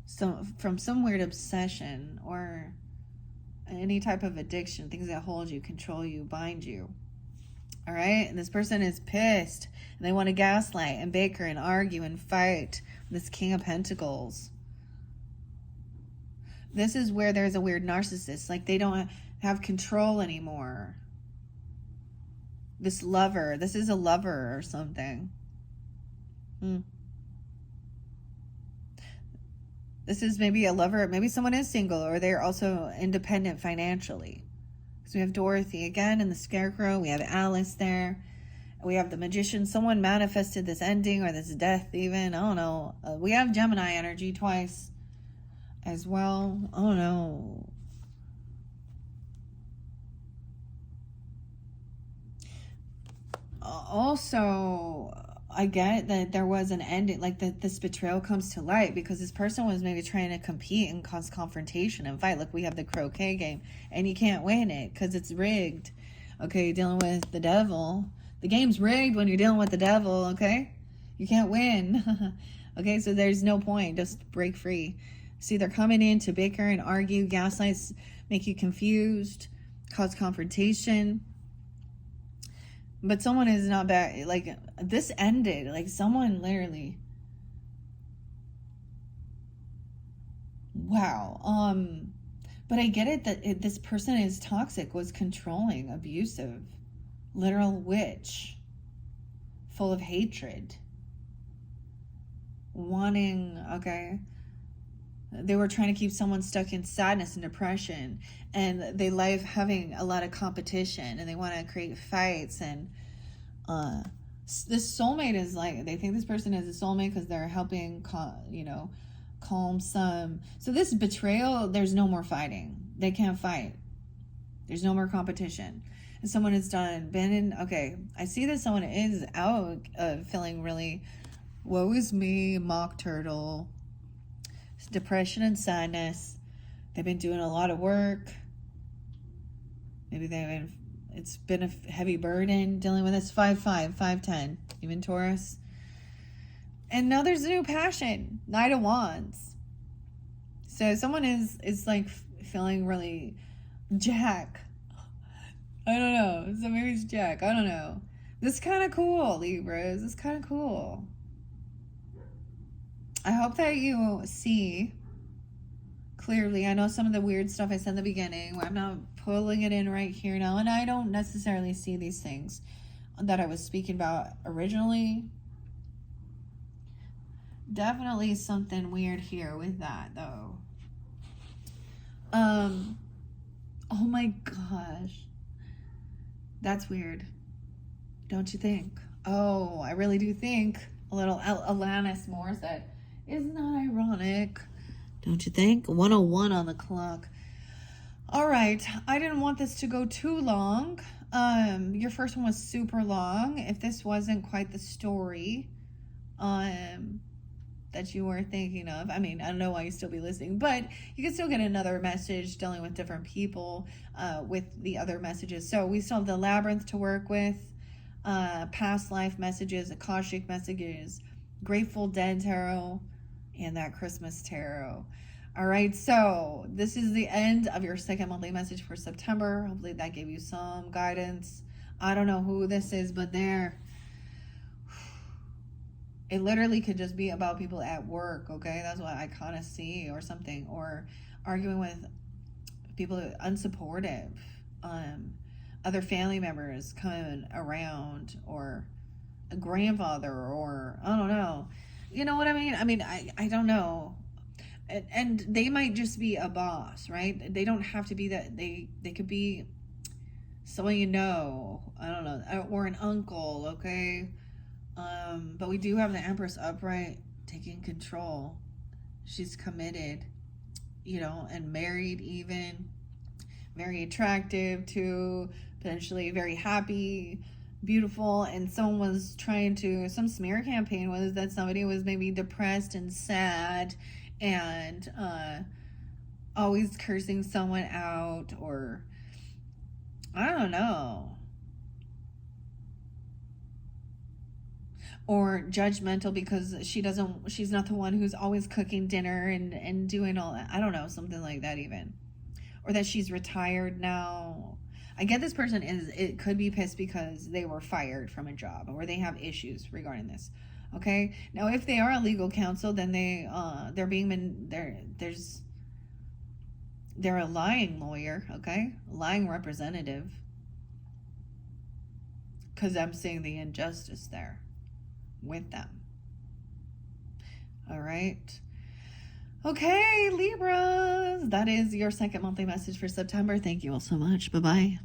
So from some weird obsession or any type of addiction, things that hold you, control you, bind you. All right, and this person is pissed, and they want to gaslight and bicker and argue and fight. This King of Pentacles. This is where there's a weird narcissist, they don't have control anymore. This lover, this is a lover or something. This is maybe a lover, maybe someone is single, or they're also independent financially. So we have Dorothy again in the Scarecrow. We have Alice there. We have the Magician. Someone manifested this ending or this death even. I don't know. We have Gemini energy twice as well. I don't know. Also, I get that there was an ending, like that this betrayal comes to light because this person was maybe trying to compete and cause confrontation and fight. Like we have the croquet game and you can't win it because it's rigged. Okay, you're dealing with the devil. The game's rigged when you're dealing with the devil, okay? You can't win. Okay, so there's no point. Just break free. See, they're coming in to bicker and argue, gaslight, make you confused, cause confrontation. But someone is not bad. Like, this ended. Like, someone literally. Wow. But I get it that this person is toxic, was controlling, abusive, literal witch, full of hatred, wanting, okay. They were trying to keep someone stuck in sadness and depression, and they like having a lot of competition, and they want to create fights. And this soulmate is like, they think this person is a soulmate because they're helping, calm some. So this betrayal, there's no more fighting. They can't fight. There's no more competition. And someone has been in. Okay, I see that someone is out feeling really, woe is me, mock turtle. Depression and sadness. They've been doing a lot of work. Maybe it's been a heavy burden dealing with this 5'5", 5'10", even Taurus. And now there's a new passion, Knight of Wands. So someone is like feeling really Jack. I don't know. So maybe it's Jack. I don't know. This is kind of cool, Libras. This is kind of cool. I hope that you see clearly. I know some of the weird stuff I said in the beginning. I'm not pulling it in right here now. And I don't necessarily see these things that I was speaking about originally. Definitely something weird here with that, though. Oh my gosh. That's weird. Don't you think? Oh, I really do think a little Alanis Morissette. Isn't that ironic? Don't you think? 101 on the clock. All right. I didn't want this to go too long. Your first one was super long. If this wasn't quite the story that you were thinking of, I mean, I don't know why you still be listening, but you can still get another message dealing with different people with the other messages. So we still have the labyrinth to work with, past life messages, Akashic messages, Grateful Dead tarot, and that Christmas tarot. All right, so this is the end of your second monthly message for September. Hopefully that gave you some guidance. I don't know who this is, but it literally could just be about people at work, okay? That's what I kind of see, or something, or arguing with people that are unsupportive, other family members coming around, or a grandfather, or I don't know. You know what I mean? I don't know. And they might just be a boss, right? They don't have to be that. They could be someone you know. I don't know. Or an uncle, okay? But we do have the Empress upright, taking control. She's committed, and married even. Very attractive too. Potentially very happy, beautiful. And someone was trying to, some smear campaign was that somebody was maybe depressed and sad and always cursing someone out, or I don't know, or judgmental because she's not the one who's always cooking dinner and doing all that. I don't know, something like that even. Or that she's retired now. I get this person it could be pissed because they were fired from a job, or they have issues regarding this. Okay, now if they are a legal counsel, then they're a lying lawyer, okay, a lying representative, because I'm seeing the injustice there with them. All right. Okay, Libras, that is your second monthly message for September. Thank you all so much. Bye-bye.